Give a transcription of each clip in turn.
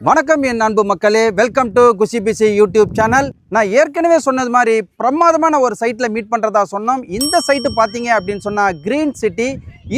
வணக்கம் என் அன்பு மக்களே, welcome to Khushi PC YouTube channel. நான் ஏற்கனவே சொன்னது மாதிரி பிரமாதமான ஒரு சைட்டில் மீட் பண்ணுறதா சொன்னோம். இந்த சைட்டு பார்த்தீங்க அப்படின்னு சொன்னால் கிரீன் சிட்டி.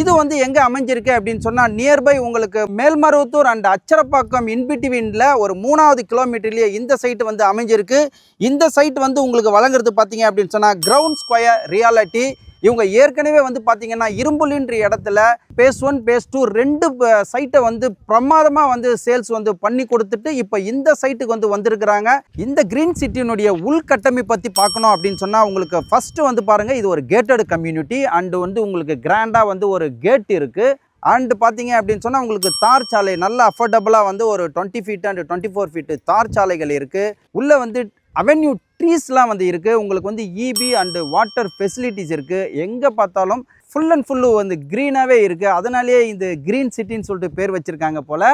இது வந்து எங்கே அமைஞ்சிருக்கு அப்படின்னு சொன்னால் நியர்பை உங்களுக்கு மேல்மருவத்தூர் அண்ட் அச்சரப்பாக்கம் இன்பிட்வீனில் ஒரு 3வது கிலோமீட்டர்லேயே இந்த சைட்டு வந்து அமைஞ்சிருக்கு. இந்த சைட் வந்து உங்களுக்கு வழங்குறது பார்த்தீங்க அப்படின்னு சொன்னால் கிரவுண்ட் ஸ்கொயர் ரியாலிட்டி. இவங்க ஏற்கனவே வந்து பார்த்தீங்கன்னா இரும்புலின்ற இடத்துல பேஸ் 1 பேஸ் 2 ரெண்டு சைட்டை வந்து பிரமாதமாக வந்து சேல்ஸ் வந்து பண்ணி கொடுத்துட்டு இப்போ இந்த சைட்டுக்கு வந்து வந்திருக்கிறாங்க. இந்த கிரீன் சிட்டியினுடைய உள்கட்டமைப்பு பற்றி பார்க்கணும் அப்படின்னு சொன்னால் உங்களுக்கு ஃபஸ்ட்டு வந்து பாருங்கள், இது ஒரு கேட்டட் கம்யூனிட்டி அண்டு வந்து உங்களுக்கு கிராண்டாக வந்து ஒரு கேட் இருக்குது. அண்டு பார்த்தீங்க அப்படின்னு சொன்னால் உங்களுக்கு தார் சாலை நல்ல அஃபோர்டபுளாக வந்து ஒரு 20 ஃபீட் அண்ட் 24 ஃபீட்டு தார் சாலைகள் இருக்குது. உள்ளே வந்து அவென்யூ ட்ரீஸ்லாம் வந்து இருக்குது. உங்களுக்கு வந்து இபி அண்டு வாட்டர் ஃபெசிலிட்டிஸ் இருக்குது. எங்கே பார்த்தாலும் ஃபுல் அண்ட் ஃபுல்லு வந்து க்ரீனாகவே இருக்குது. அதனாலேயே இந்த க்ரீன் சிட்டின்னு சொல்லிட்டு பேர் வச்சுருக்காங்க போல்.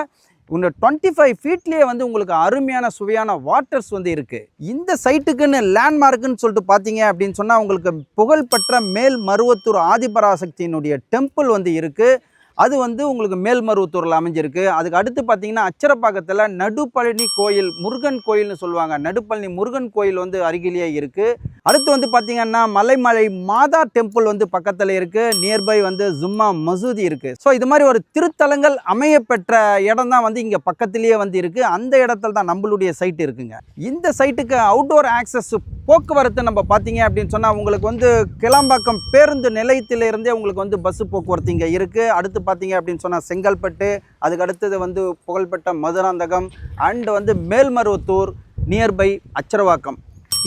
உங்கள் 25 ஃபீட்லேயே வந்து உங்களுக்கு அருமையான சுவையான வாட்டர்ஸ் வந்து இருக்குது. இந்த சைட்டுக்குன்னு லேண்ட்மார்க்குன்னு சொல்லிட்டு பார்த்தீங்க அப்படின்னு சொன்னால் உங்களுக்கு புகழ்பெற்ற மேல்மருவத்தூர் ஆதிபராசக்தியினுடைய டெம்பிள் வந்து இருக்குது. அது வந்து உங்களுக்கு மேல்மருவத்தூரில் அமைஞ்சிருக்கு. அதுக்கு அடுத்து பார்த்தீங்கன்னா அச்சரப்பாக்கத்தில் நடுப்பழனி கோயில், முருகன் கோயில்னு சொல்லுவாங்க, நடுப்பழனி முருகன் கோயில் வந்து அருகிலேயே இருக்குது. அடுத்து வந்து பார்த்திங்கன்னா மலைமலை மாதா டெம்பிள் வந்து பக்கத்தில் இருக்குது. நியர்பை வந்து ஜும்மா மசூதி இருக்குது. ஸோ இது மாதிரி ஒரு திருத்தலங்கள் அமையப்பெற்ற இடம் தான் வந்து இங்கே பக்கத்துலேயே வந்து இருக்குது. அந்த இடத்துல தான் நம்மளுடைய சைட் இருக்குங்க. இந்த சைட்டுக்கு அவுட்டோர் ஆக்சஸ் போக்குவரத்து நம்ம பார்த்தீங்க அப்படின்னு சொன்னால் உங்களுக்கு வந்து கிளம்பாக்கம் பேருந்து நிலையத்திலிருந்தே உங்களுக்கு வந்து பஸ்ஸு போக்குவரத்து இங்கே இருக்குது. அடுத்து பார்த்தீங்க அப்படின்னு சொன்னால் செங்கல்பட்டு, அதுக்கு அடுத்தது வந்து புகழ்பெற்ற மதுராந்தகம் அண்ட் வந்து மேல்மருவத்தூர், நியர்பை அச்சரவாக்கம்.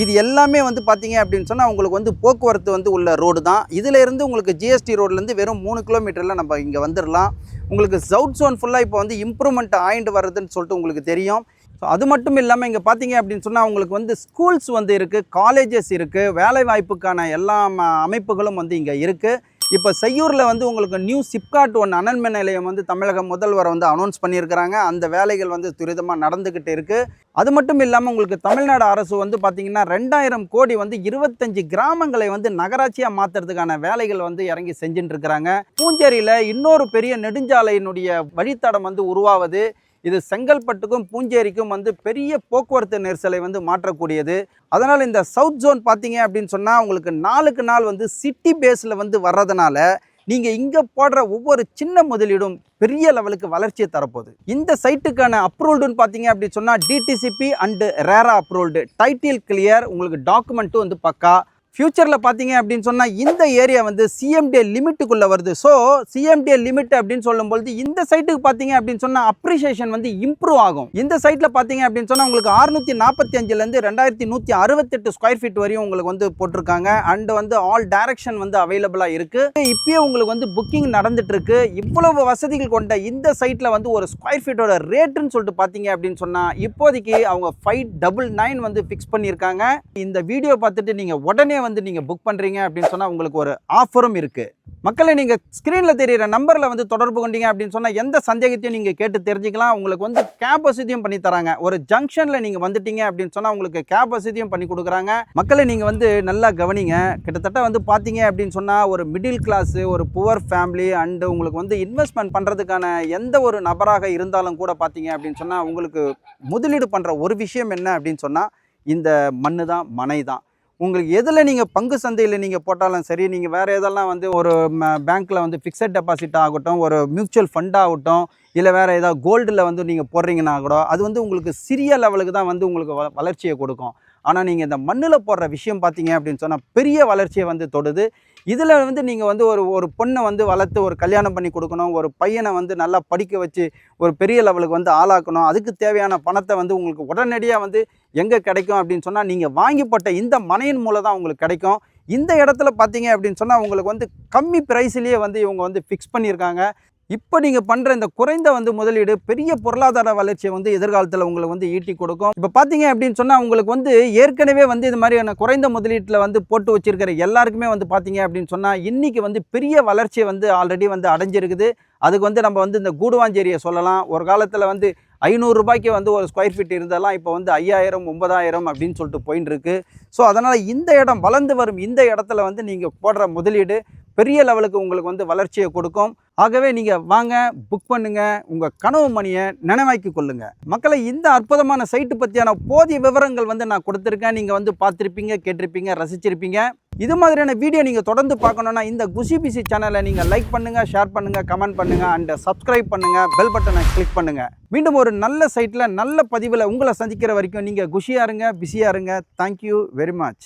இது எல்லாமே வந்து பார்த்தீங்க அப்படின்னு சொன்னால் உங்களுக்கு வந்து போக்குவரத்து வந்து உள்ள ரோடு தான். இதிலேருந்து உங்களுக்கு ஜிஎஸ்டி ரோட்லேருந்து வெறும் 3 கிலோமீட்டரில் நம்ம இங்கே வந்துடலாம். உங்களுக்கு சவுத் ஜோன் ஃபுல்லாக இப்போ வந்து இம்ப்ரூவ்மெண்ட் ஆகிட்டு வருதுன்னு சொல்லிட்டு உங்களுக்கு தெரியும். ஸோ அது மட்டும் இல்லாமல் இங்கே பார்த்தீங்க அப்படின்னு சொன்னால் உங்களுக்கு வந்து ஸ்கூல்ஸ் வந்து இருக்குது, காலேஜஸ் இருக்குது, வேலை வாய்ப்புக்கான எல்லா அமைப்புகளும் வந்து இங்கே இருக்குது. இப்போ செய்யூரில் வந்து உங்களுக்கு நியூ சிப்காட் அனல்மின் நிலையம் வந்து தமிழக முதல்வர் வந்து அனௌன்ஸ் பண்ணியிருக்கிறாங்க. அந்த வேலைகள் வந்து துரிதமாக நடந்துக்கிட்டு இருக்குது. அது மட்டும் இல்லாமல் உங்களுக்கு தமிழ்நாடு அரசு வந்து பார்த்திங்கன்னா 2000 கோடி வந்து 25 கிராமங்களை வந்து நகராட்சியாக மாற்றுறதுக்கான வேலைகள் வந்து இறங்கி செஞ்சுட்டு இருக்கிறாங்க. பூஞ்சேரியில் இன்னொரு பெரிய நெடுஞ்சாலையினுடைய வழித்தடம் வந்து உருவாவது. இது செங்கல்பட்டுக்கும் பூஞ்சேரிக்கும் வந்து பெரிய போக்குவரத்து நெரிசலை வந்து மாற்றக்கூடியது. அதனால் இந்த சவுத் ஜோன் பார்த்தீங்க அப்படின்னு சொன்னால் உங்களுக்கு நாளுக்கு நாள் வந்து சிட்டி பேஸில் வந்து வர்றதுனால நீங்கள் இங்கே போடுற ஒவ்வொரு சின்ன முதலீடும் பெரிய லெவலுக்கு வளர்ச்சியை தரப்போகுது. இந்த சைட்டுக்கான அப்ரூவ்டுன்னு பார்த்தீங்க அப்படின்னு சொன்னால் டிடிசிபி அண்டு ரேரா அப்ரூவ்டு, டைட்டில் கிளியர், உங்களுக்கு டாக்குமெண்ட்டும் வந்து பக்கா. ஃப்யூச்சரில் பார்த்தீங்க அப்படின்னு சொன்னால் இந்த ஏரியா வந்து சிஎம்டிஏ லிமிட்டுக்குள்ளே வருது. ஸோ சிஎம்டிஏ லிமிட் அப்படின்னு சொல்லும்போது இந்த சைட்டுக்கு பார்த்தீங்க அப்படின்னு சொன்னால் அப்ரிஷியேஷன் வந்து இம்ப்ரூவ் ஆகும். இந்த சைட்டில் பார்த்தீங்க அப்படின்னு சொன்னால் உங்களுக்கு 645லேருந்து 2168 ஸ்கொயர் ஃபீட் வரையும் உங்களுக்கு வந்து போட்டிருக்காங்க. அண்ட் வந்து ஆல் டைரக்ஷன் வந்து அவைலபிளாக இருக்குது. இப்போயே உங்களுக்கு வந்து புக்கிங் நடந்துட்டுருக்கு. இவ்வளவு வசதிகள் கொண்ட இந்த சைட்டில் வந்து ஒரு ஸ்கொயர் ஃபீட்டோட ரேட்டுன்னு சொல்லிட்டு பார்த்தீங்க அப்படின்னு சொன்னால் இப்போதைக்கு அவங்க 599 வந்து ஃபிக்ஸ் பண்ணியிருக்காங்க. இந்த வீடியோ பார்த்துட்டு நீங்கள் உடனே வந்து நீங்கள் புக் பண்ணுறீங்க அப்படின்னு சொன்னால் உங்களுக்கு ஒரு ஆஃபரும் இருக்குது. மக்களை நீங்கள் ஸ்க்ரீனில் தெரிகிற நம்பரில் வந்து தொடர்பு கொண்டீங்க அப்படின்னு சொன்னால் எந்த சந்தேகத்தையும் நீங்கள் கேட்டு தெரிஞ்சுக்கலாம். உங்களுக்கு வந்து கேப் வசதியும் பண்ணி தராங்க. ஒரு ஜங்ஷனில் நீங்கள் வந்துட்டீங்க அப்படின்னு சொன்னால் உங்களுக்கு கேப் வசதியும் பண்ணி கொடுக்குறாங்க. மக்களை நீங்கள் வந்து நல்லா கவனிங்க. கிட்டத்தட்ட வந்து பார்த்தீங்க அப்படின்னு சொன்னால் ஒரு மிடில் கிளாஸு, ஒரு புவர் ஃபேமிலி அண்டு உங்களுக்கு வந்து இன்வெஸ்ட்மெண்ட் பண்ணுறதுக்கான எந்த ஒரு நபராக இருந்தாலும் கூட பார்த்தீங்க அப்படின்னு சொன்னால் உங்களுக்கு முதலீடு பண்ணுற ஒரு விஷயம் என்ன அப்படின்னு சொன்னால் இந்த மண்ணு தான், மனை தான். உங்களுக்கு எதில் நீங்கள் பங்கு சந்தையில் நீங்கள் போட்டாலும் சரி, நீங்கள் வேறு எதெல்லாம் வந்து ஒரு பேங்க்கில் வந்து ஃபிக்ஸட் டெபாசிட் ஆகட்டும், ஒரு மியூச்சுவல் ஃபண்ட் ஆகட்டும், இல்லை வேறு ஏதாவது கோல்டில் வந்து நீங்கள் போடுறீங்கன்னா கூட அது வந்து உங்களுக்கு சிறிய லெவலுக்கு தான் வந்து உங்களுக்கு வளர்ச்சியை கொடுக்கும். ஆனால் நீங்கள் இந்த மண்ணில் போடுற விஷயம் பார்த்தீங்க அப்படின்னு சொன்னால் பெரிய வளர்ச்சியை வந்து தொடுது. இதில் வந்து நீங்கள் வந்து ஒரு பொண்ணை வந்து வளர்த்து ஒரு கல்யாணம் பண்ணி கொடுக்கணும், ஒரு பையனை வந்து நல்லா படிக்க வச்சு ஒரு பெரிய லெவலுக்கு வந்து ஆளாக்கணும். அதுக்கு தேவையான பணத்தை வந்து உங்களுக்கு உடனடியாக வந்து எங்கே கிடைக்கும் அப்படின்னு சொன்னால் நீங்கள் வாங்கி போட்ட இந்த மனையின் மூலம் தான் உங்களுக்கு கிடைக்கும். இந்த இடத்துல பார்த்தீங்க அப்படின்னு சொன்னால் உங்களுக்கு வந்து கம்மி ப்ரைஸ்லேயே வந்து இவங்க வந்து ஃபிக்ஸ் பண்ணியிருக்காங்க. இப்போ நீங்கள் பண்ணுற இந்த குறைந்த வந்து முதலீடு பெரிய பொருளாதார வளர்ச்சியை வந்து எதிர்காலத்தில் உங்களுக்கு வந்து ஈட்டி கொடுக்கும். இப்போ பார்த்தீங்க அப்படின்னு சொன்னால் உங்களுக்கு வந்து ஏற்கனவே வந்து இது மாதிரியான குறைந்த முதலீட்டில் வந்து போட்டு வச்சிருக்கிற எல்லாருக்குமே வந்து பார்த்தீங்க அப்படின்னு சொன்னால் இன்றைக்கி வந்து பெரிய வளர்ச்சியை வந்து ஆல்ரெடி வந்து அடைஞ்சிருக்குது. அதுக்கு வந்து நம்ம வந்து இந்த கூடுவாஞ்சேரியை சொல்லலாம். ஒரு காலத்தில் வந்து 500 ரூபாய்க்கு வந்து ஒரு ஸ்கொயர் ஃபீட் இருந்தெல்லாம் இப்போ வந்து 5000 9000 அப்படின்னு சொல்லிட்டு போயின்னு இருக்குது. ஸோ அதனால் இந்த இடம் வளர்ந்து வரும் இந்த இடத்துல வந்து நீங்கள் போடுற முதலீடு பெரிய லெவலுக்கு உங்களுக்கு வந்து வளர்ச்சியை கொடுக்கும். ஆகவே நீங்கள் வாங்க, புக் பண்ணுங்க, உங்கள் கனவு மணியை நினைவாக்கி கொள்ளுங்க. மக்களை, இந்த அற்புதமான சைட்டு பற்றியான போதிய விவரங்கள் வந்து நான் கொடுத்துருக்கேன். நீங்கள் வந்து பார்த்துருப்பீங்க, கேட்டிருப்பீங்க, ரசிச்சிருப்பீங்க. இது மாதிரியான வீடியோ நீங்கள் தொடர்ந்து பார்க்கணுன்னா இந்த குஷிபிசி சேனலை நீங்கள் லைக் பண்ணுங்கள், ஷேர் பண்ணுங்கள், கமெண்ட் பண்ணுங்கள், அண்ட் சப்ஸ்கிரைப் பண்ணுங்கள், பெல் பட்டனை கிளிக் பண்ணுங்கள். மீண்டும் ஒரு நல்ல சைட்டில் நல்ல பதிவில் உங்களை சந்திக்கிற வரைக்கும் நீங்கள் குஷியாக இருங்க, பிஸியாக இருங்க. Thank you very much.